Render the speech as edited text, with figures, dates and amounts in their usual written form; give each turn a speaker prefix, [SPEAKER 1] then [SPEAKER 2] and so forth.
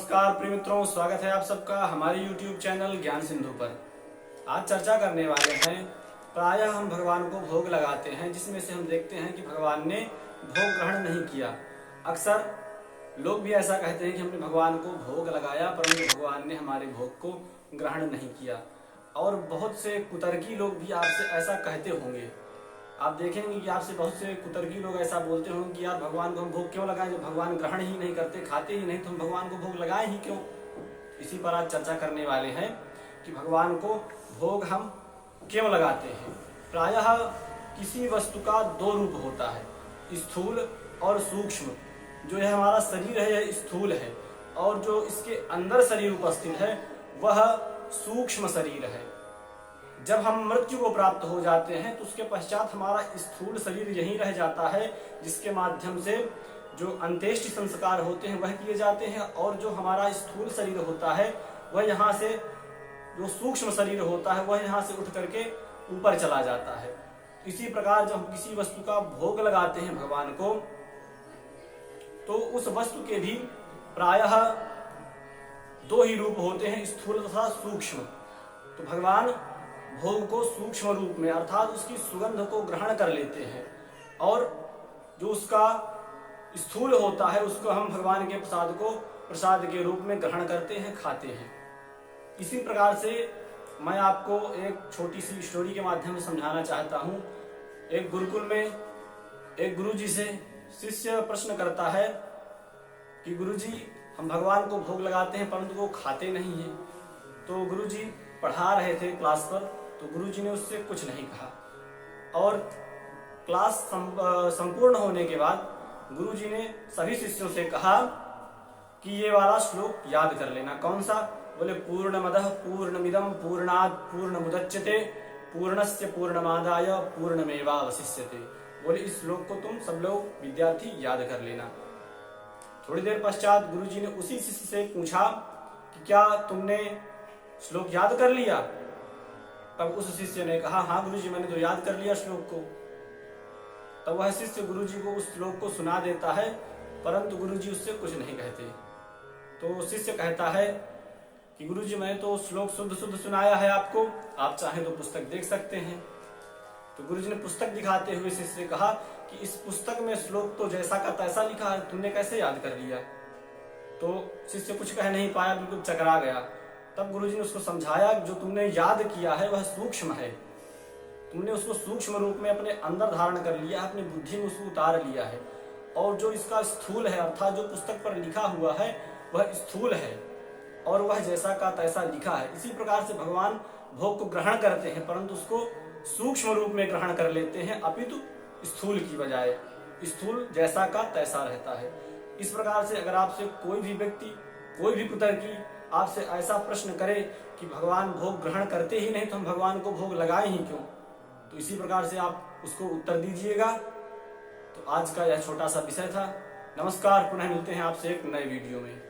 [SPEAKER 1] नमस्कार प्रिय मित्रों, स्वागत है आप सबका हमारे YouTube चैनल ज्ञान सिंधु पर। आज चर्चा करने वाले हैं, प्रायः हम भगवान को भोग लगाते हैं जिसमें से हम देखते हैं कि भगवान ने भोग ग्रहण नहीं किया। अक्सर लोग भी ऐसा कहते हैं कि हमने भगवान को भोग लगाया परंतु भगवान ने हमारे भोग को ग्रहण नहीं किया। और बहुत से कुतर्की लोग भी आपसे ऐसा कहते होंगे। आप देखेंगे कि आपसे बहुत से कुतर्की लोग ऐसा बोलते होंगे कि यार भगवान को हम भोग क्यों लगाएं, जब भगवान ग्रहण ही नहीं करते, खाते ही नहीं, तो हम भगवान को भोग लगाएं ही क्यों। इसी पर आज चर्चा करने वाले हैं कि भगवान को भोग हम क्यों लगाते हैं। प्रायः किसी वस्तु का दो रूप होता है, स्थूल और सूक्ष्म। जो है हमारा शरीर है यह स्थूल है और जो इसके अंदर शरीर उपस्थित है वह सूक्ष्म शरीर है। जब हम मृत्यु को प्राप्त हो जाते हैं तो उसके पश्चात हमारा स्थूल शरीर यहीं रह जाता है, जिसके माध्यम से जो अंत्येष्टि संस्कार होते हैं वह किए जाते हैं। और जो हमारा स्थूल शरीर होता है वह यहाँ से, जो सूक्ष्म शरीर होता है वह यहाँ से उठ करके ऊपर चला जाता है। इसी प्रकार जब हम किसी वस्तु का भोग लगाते हैं भगवान को, तो उस वस्तु के भी प्रायः दो ही रूप होते हैं, स्थूल तथा सूक्ष्म। तो भगवान भोग को सूक्ष्म रूप में अर्थात उसकी सुगंध को ग्रहण कर लेते हैं और जो उसका स्थूल होता है उसको हम भगवान के प्रसाद के रूप में ग्रहण करते हैं, खाते हैं। इसी प्रकार से मैं आपको एक छोटी सी स्टोरी के माध्यम से समझाना चाहता हूँ। एक गुरुकुल में एक गुरुजी से शिष्य प्रश्न करता है कि गुरुजी, हम भगवान को भोग लगाते हैं परंतु वो खाते नहीं हैं। तो गुरुजी पढ़ा रहे थे क्लास पर, तो गुरुजी ने उससे कुछ नहीं कहा। और क्लास संपूर्ण होने के बाद गुरुजी ने सभी शिष्यों से कहा कि ये वाला श्लोक याद कर लेना। कौन सा? बोले पूर्णमदः पूर्णमिदं पूर्णात् पूर्णमुदच्यते पूर्णस्य पूर्णमादाय पूर्णमेवावशिष्यते। बोले इस श्लोक को तुम सब लोग विद्यार्थी याद कर लेना। थोड़ी देर पश्चात गुरुजी ने उसी शिष्य से पूछा कि क्या तुमने श्लोक याद कर लिया? तब उस शिष्य ने कहा, हाँ गुरुजी, मैंने तो याद कर लिया श्लोक को। तब वह शिष्य गुरुजी को उस श्लोक को सुना देता है परंतु गुरुजी उससे कुछ नहीं कहते। तो शिष्य कहता है कि गुरुजी, मैंने तो श्लोक शुद्ध सुनाया है आपको, आप चाहें तो पुस्तक देख सकते हैं। तो गुरुजी ने पुस्तक दिखाते हुए शिष्य से कहा कि इस पुस्तक में श्लोक तो जैसा का तैसा लिखा है, तुमने कैसे याद कर लिया? तो शिष्य कुछ कह नहीं पाया, बिल्कुल चकरा गया। तब गुरुजी ने उसको समझाया, जो तुमने याद किया है वह सूक्ष्म है, तुमने उसको सूक्ष्म रूप में अपने अंदर धारण कर लिया है, अपनी बुद्धि में उसको उतार लिया है। और जो इसका स्थूल है अर्थात जो पुस्तक पर लिखा हुआ है वह स्थूल है और वह जैसा का तैसा लिखा है। इसी प्रकार से भगवान भोग को ग्रहण करते हैं परंतु उसको सूक्ष्म रूप में ग्रहण कर लेते हैं, अपितु स्थूल की बजाय। स्थूल जैसा का तैसा रहता है। इस प्रकार से अगर आपसे कोई भी व्यक्ति, कोई भी कुतर्की आपसे ऐसा प्रश्न करे कि भगवान भोग ग्रहण करते ही नहीं तो हम भगवान को भोग लगाए ही क्यों, तो इसी प्रकार से आप उसको उत्तर दीजिएगा। तो आज का यह छोटा सा विषय था। नमस्कार, पुनः मिलते हैं आपसे एक नए वीडियो में।